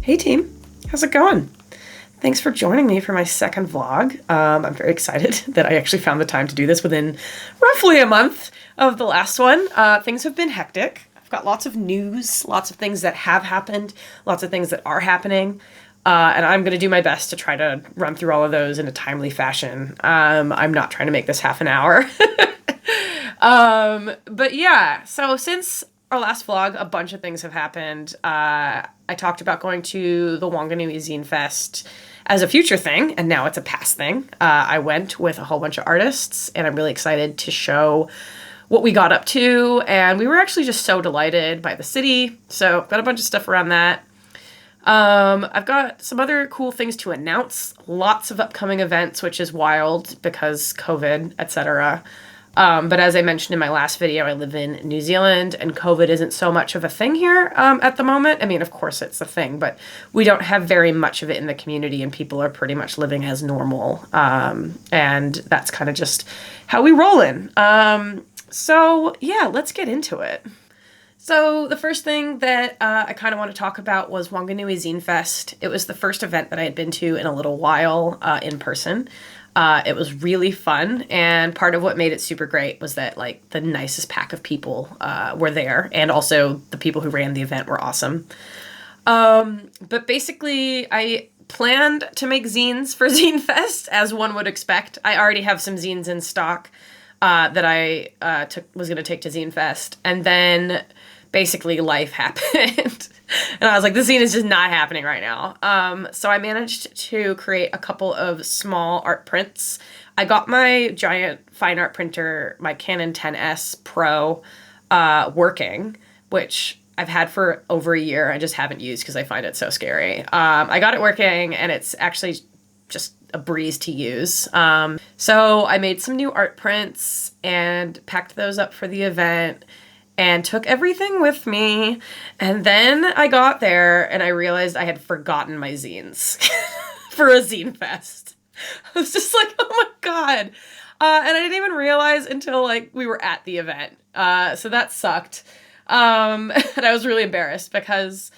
Hey team, how's it going? Thanks for joining me for my second vlog. I'm very excited that I actually found the time to do this within roughly a month of the last one. Things have been hectic. I've got lots of news, lots of things that have happened, lots of things that are happening. And I'm going to do my best to try to run through all of those in a timely fashion. I'm not trying to make this half an hour. But yeah, so since our last vlog, a bunch of things have happened. I talked about going to the Wanganuizin Fest as a future thing, and now it's a past thing. I went with a whole bunch of artists, and I'm really excited to show what we got up to, and we were actually just so delighted by the city, so got a bunch of stuff around that. I've got some other cool things to announce, lots of upcoming events, which is wild because COVID, etc. But as I mentioned in my last video, I live in New Zealand and COVID isn't so much of a thing here at the moment. I mean, of course it's a thing, but we don't have very much of it in the community and people are pretty much living as normal. And that's kind of just how we roll in. So yeah, let's get into it. So the first thing that I kind of want to talk about was Wanganuizin Fest. It was the first event that I had been to in a little while in person. It was really fun, and part of what made it super great was that like the nicest pack of people were there, and also the people who ran the event were awesome. But basically, I planned to make zines for ZineFest, as one would expect. I already have some zines in stock that I was going to take to ZineFest, and then basically life happened. And I was like, the zine is just not happening right now. So I managed to create a couple of small art prints. I got my giant fine art printer, my Canon M50 Pro, working, which I've had for over a year. I just haven't used because I find it so scary. I got it working and it's actually just a breeze to use. So I made some new art prints and packed those up for the event and took everything with me. And then I got there and I realized I had forgotten my zines for a ZineFest. I was just like, oh my God. And I didn't even realize until like we were at the event. So that sucked. And I was really embarrassed because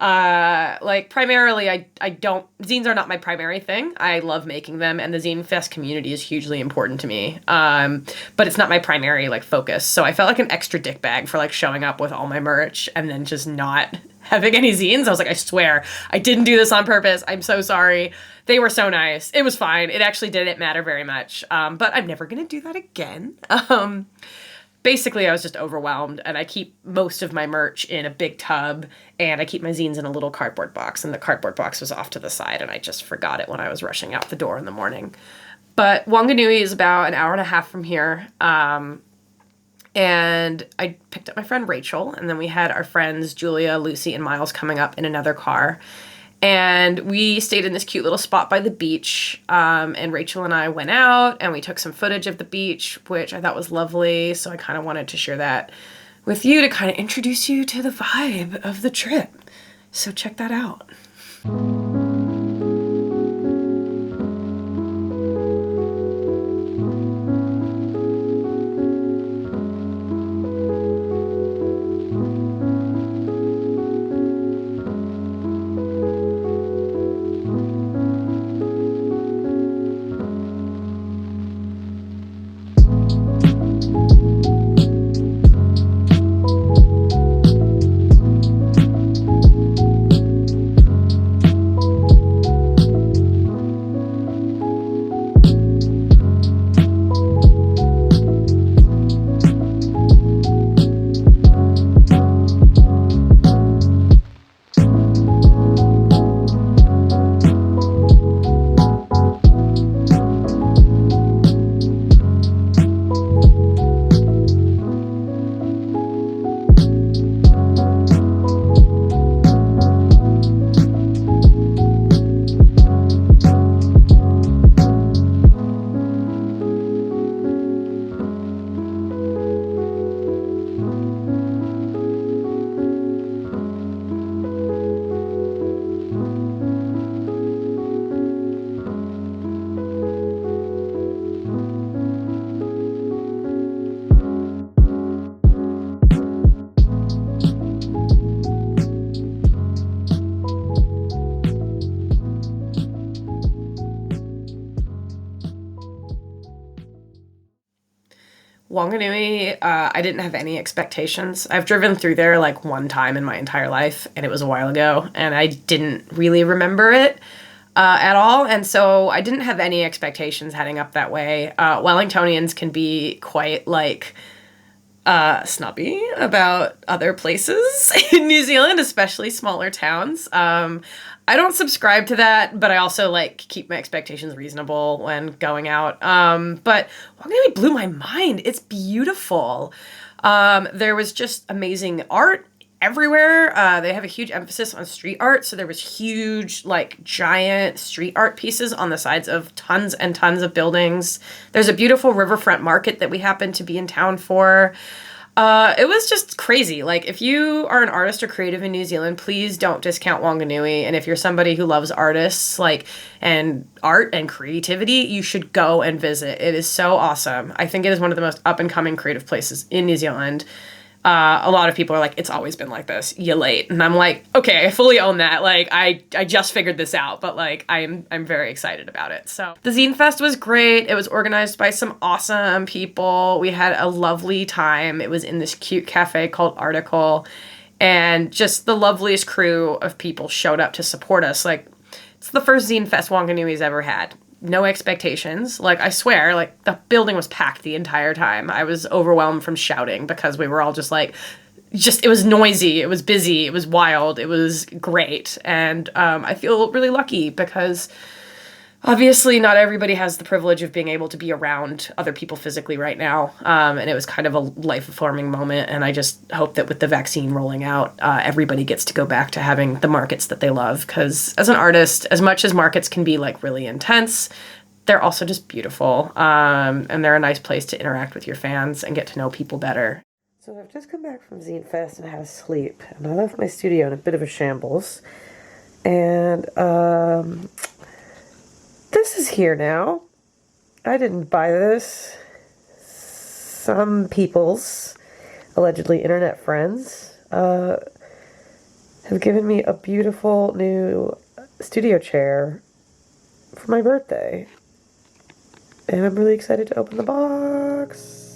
like primarily zines are not my primary thing. I love making them and the ZineFest community is hugely important to me. But it's not my primary like focus. So I felt like an extra dick bag for like showing up with all my merch and then just not having any zines. I was like, I swear I didn't do this on purpose. I'm so sorry. They were so nice. It was fine. It actually didn't matter very much. But I'm never going to do that again. Basically, I was just overwhelmed, and I keep most of my merch in a big tub, and I keep my zines in a little cardboard box, and the cardboard box was off to the side, and I just forgot it when I was rushing out the door in the morning. But Wanganui is about an hour and a half from here, and I picked up my friend Rachel, and then we had our friends Julia, Lucy, and Miles coming up in another car. And we stayed in this cute little spot by the beach, and Rachel and I went out, and we took some footage of the beach, which I thought was lovely, so I kind of wanted to share that with you to kind of introduce you to the vibe of the trip. So check that out. Wanganui, I didn't have any expectations. I've driven through there like one time in my entire life, and it was a while ago, and I didn't really remember it at all, and so I didn't have any expectations heading up that way. Wellingtonians can be quite like snobby about other places in New Zealand, especially smaller towns. I don't subscribe to that, but I also like keep my expectations reasonable when going out. But Wanganui blew my mind. It's beautiful. There was just amazing art everywhere. They have a huge emphasis on street art, so there was huge, like, giant street art pieces on the sides of tons and tons of buildings. There's a beautiful riverfront market that we happened to be in town for. It was just crazy. Like, if you are an artist or creative in New Zealand, please don't discount Wanganui. And if you're somebody who loves artists, like, and art and creativity, you should go and visit. It is so awesome. I think it is one of the most up-and-coming creative places in New Zealand. A lot of people are like, it's always been like this. You late. And I'm like, okay, I fully own that. Like, I just figured this out, but like, I'm very excited about it. So the ZineFest was great. It was organized by some awesome people. We had a lovely time. It was in this cute cafe called Article, and just the loveliest crew of people showed up to support us. Like, it's the first ZineFest Wanganui's ever had. No expectations. Like, I swear, like, the building was packed the entire time. I was overwhelmed from shouting because we were all just like, it was noisy, it was busy, it was wild, it was great. And I feel really lucky because obviously not everybody has the privilege of being able to be around other people physically right now. And it was kind of a life-affirming moment. And I just hope that with the vaccine rolling out, everybody gets to go back to having the markets that they love. Because as an artist, as much as markets can be like really intense, they're also just beautiful. And they're a nice place to interact with your fans and get to know people better. So I've just come back from ZineFest and had a sleep. And I left my studio in a bit of a shambles. And this is here now. I didn't buy this. Some people's, allegedly internet friends, have given me a beautiful new studio chair for my birthday. And I'm really excited to open the box.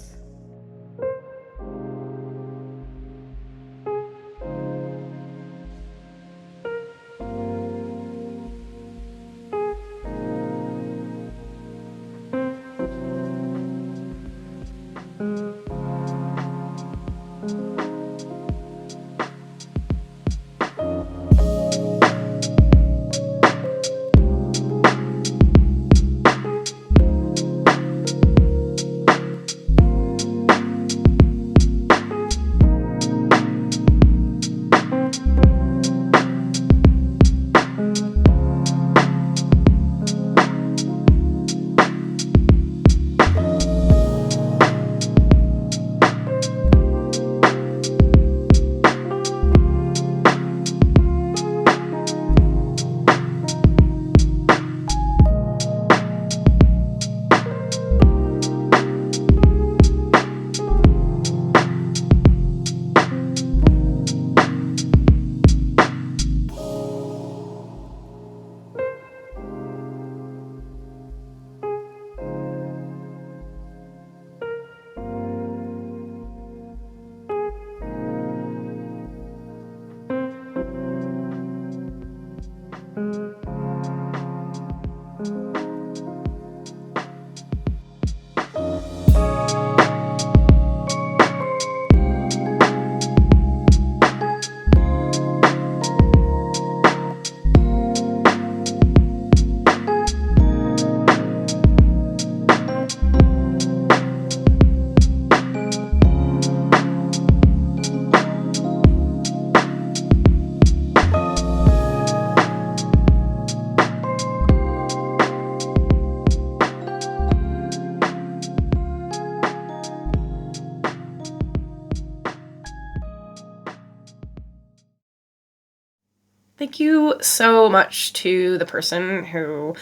Thank you so much to the person who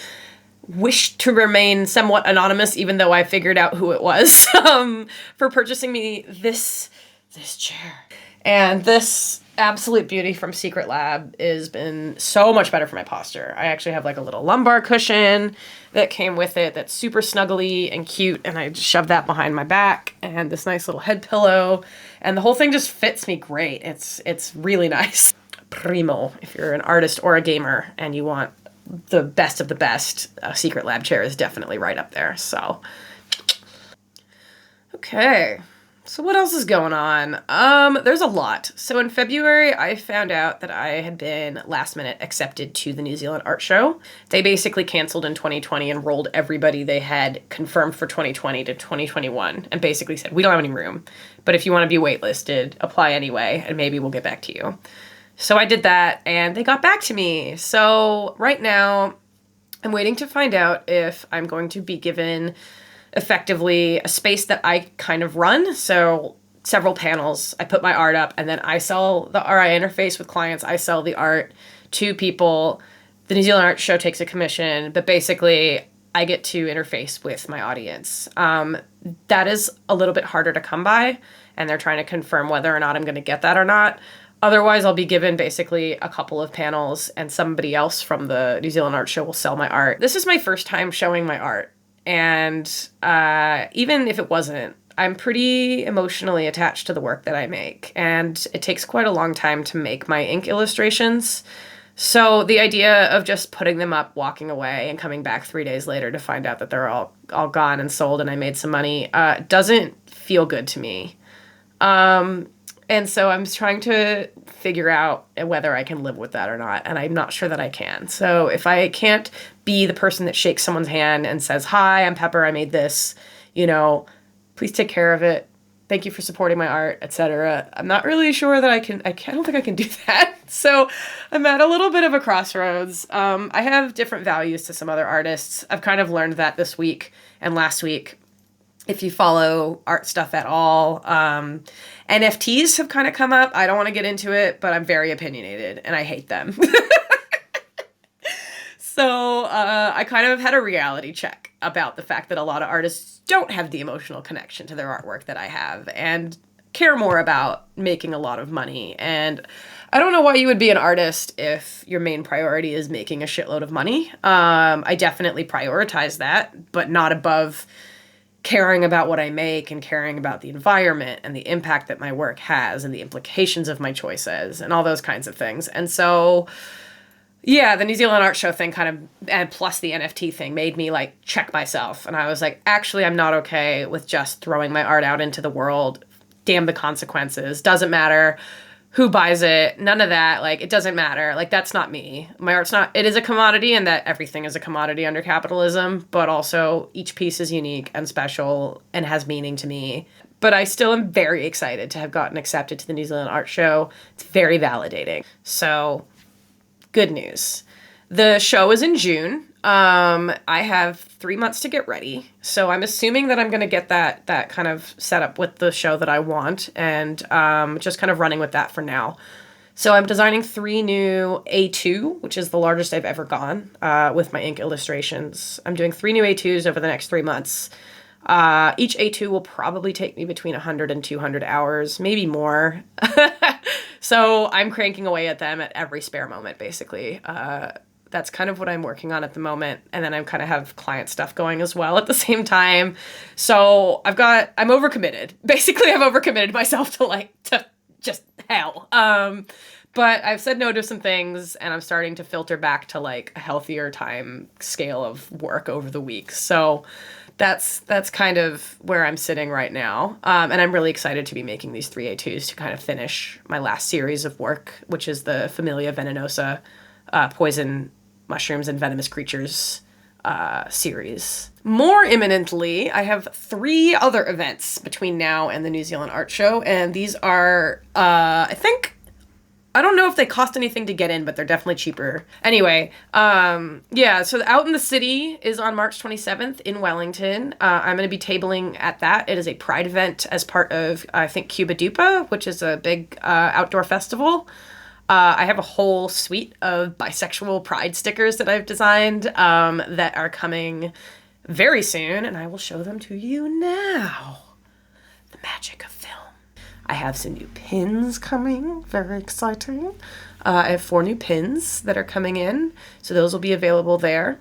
wished to remain somewhat anonymous, even though I figured out who it was, for purchasing me this chair. And this absolute beauty from Secret Lab has been so much better for my posture. I actually have like a little lumbar cushion that came with it that's super snuggly and cute, and I just shoved that behind my back, and and this nice little head pillow, and the whole thing just fits me great. It's really nice. Primo, if you're an artist or a gamer and you want the best of the best, a Secret Lab chair is definitely right up there. So, okay. So what else is going on? There's a lot. So in February, I found out that I had been last minute accepted to the New Zealand Art Show. They basically canceled in 2020 and rolled everybody they had confirmed for 2020 to 2021 and basically said, we don't have any room, but if you want to be waitlisted, apply anyway, and maybe we'll get back to you. So I did that and they got back to me. So right now I'm waiting to find out if I'm going to be given effectively a space that I kind of run. So several panels, I put my art up and then I sell the art. I interface with clients. I sell the art to people. The New Zealand Art Show takes a commission, but basically I get to interface with my audience. That is a little bit harder to come by, and they're trying to confirm whether or not I'm going to get that or not. Otherwise, I'll be given basically a couple of panels and somebody else from the New Zealand Art Show will sell my art. This is my first time showing my art. And even if it wasn't, I'm pretty emotionally attached to the work that I make. And it takes quite a long time to make my ink illustrations. So the idea of just putting them up, walking away, and coming back 3 days later to find out that they're all gone and sold and I made some money doesn't feel good to me. And so I'm trying to figure out whether I can live with that or not. And I'm not sure that I can. So if I can't be the person that shakes someone's hand and says, hi, I'm Pepper, I made this, please take care of it. Thank you for supporting my art, etc. I'm not really sure that I don't think I can do that. So I'm at a little bit of a crossroads. I have different values to some other artists. I've kind of learned that this week and last week. If you follow art stuff at all, NFTs have kind of come up. I don't want to get into it, but I'm very opinionated and I hate them. So I kind of had a reality check about the fact that a lot of artists don't have the emotional connection to their artwork that I have and care more about making a lot of money. And I don't know why you would be an artist if your main priority is making a shitload of money. I definitely prioritize that, but not above caring about what I make and caring about the environment and the impact that my work has and the implications of my choices and all those kinds of things. And so, yeah, the New Zealand Art Show thing and plus the NFT thing made me check myself. And I was like, actually, I'm not okay with just throwing my art out into the world. Damn the consequences. Doesn't matter who buys it, none of that, it doesn't matter. That's not me. My art's not, it is a commodity, and that everything is a commodity under capitalism, but also each piece is unique and special and has meaning to me. But I still am very excited to have gotten accepted to the New Zealand Art Show. It's very validating. So, good news. The show is in June. I have 3 months to get ready. So I'm assuming that I'm going to get that kind of set up with the show that I want, and just kind of running with that for now. So I'm designing 3 new A2, which is the largest I've ever gone with my ink illustrations. I'm doing 3 new A2s over the next 3 months. Each A2 will probably take me between 100 and 200 hours, maybe more. So I'm cranking away at them at every spare moment, basically. That's kind of what I'm working on at the moment. And then I kind of have client stuff going as well at the same time. So I'm overcommitted. Basically, I've overcommitted myself to just hell. But I've said no to some things, and I'm starting to filter back to a healthier time scale of work over the week. So that's kind of where I'm sitting right now. And I'm really excited to be making these 3 A2s to kind of finish my last series of work, which is the Familia Venenosa poison mushrooms and venomous creatures series. More imminently, I have 3 other events between now and the New Zealand Art Show, and these are, I don't know if they cost anything to get in, but they're definitely cheaper. Anyway, so Out in the City is on March 27th in Wellington. I'm going to be tabling at that. It is a pride event as part of, I think, CubaDupa, which is a big outdoor festival. I have a whole suite of bisexual pride stickers that I've designed that are coming very soon, and I will show them to you now. The magic of film. I have some new pins coming, very exciting. I have 4 new pins that are coming in, so those will be available there.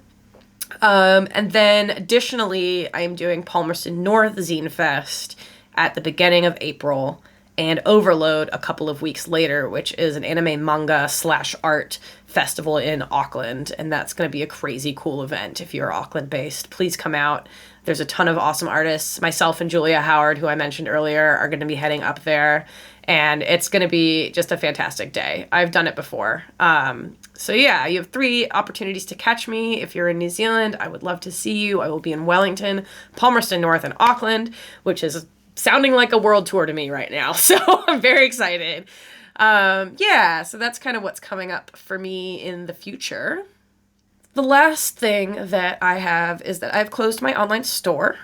And then additionally, I am doing Palmerston North ZineFest at the beginning of April, and Overload a couple of weeks later, which is an anime manga / art festival in Auckland. And that's going to be a crazy cool event. If you're Auckland based, please come out. There's a ton of awesome artists. Myself and Julia Howard, who I mentioned earlier, are going to be heading up there. And it's going to be just a fantastic day. I've done it before. So yeah, you have 3 opportunities to catch me. If you're in New Zealand, I would love to see you. I will be in Wellington, Palmerston North, and Auckland, which is sounding like a world tour to me right now. So I'm very excited. Yeah, so that's kind of what's coming up for me in the future. The last thing that I have is that I've closed my online store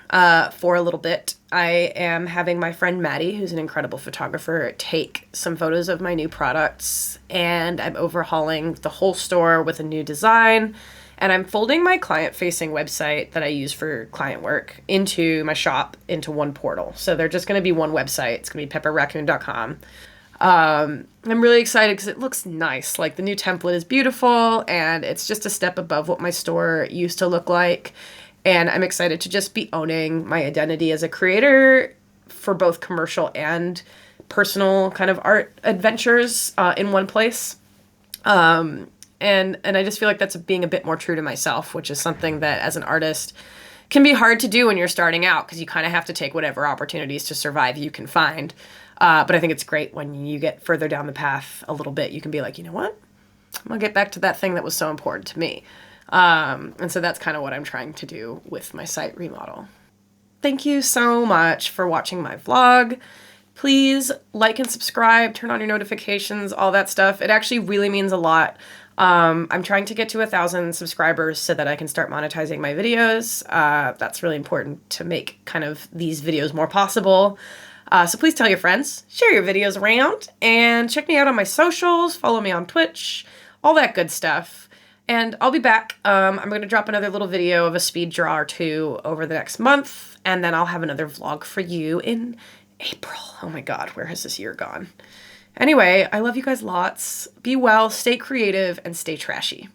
for a little bit. I am having my friend Maddie, who's an incredible photographer, take some photos of my new products, and I'm overhauling the whole store with a new design. And I'm folding my client-facing website that I use for client work into my shop into one portal. So they're just going to be one website. It's going to be pepperraccoon.com. I'm really excited because it looks nice. Like, the new template is beautiful, and it's just a step above what my store used to look like. And I'm excited to just be owning my identity as a creator for both commercial and personal kind of art adventures in one place. And I just feel like that's being a bit more true to myself, which is something that as an artist can be hard to do when you're starting out, because you kind of have to take whatever opportunities to survive you can find. But I think it's great when you get further down the path a little bit, you can be like, you know what? I'm going to get back to that thing that was so important to me. And so that's kind of what I'm trying to do with my site remodel. Thank you so much for watching my vlog. Please like and subscribe, turn on your notifications, all that stuff. It actually really means a lot. I'm trying to get to 1,000 subscribers so that I can start monetizing my videos. That's really important to make kind of these videos more possible. So please tell your friends, share your videos around, and check me out on my socials, follow me on Twitch, all that good stuff. And I'll be back. I'm going to drop another little video of a speed draw or 2 over the next month, and then I'll have another vlog for you in April. Oh my God, where has this year gone? Anyway, I love you guys lots. Be well, stay creative, and stay trashy.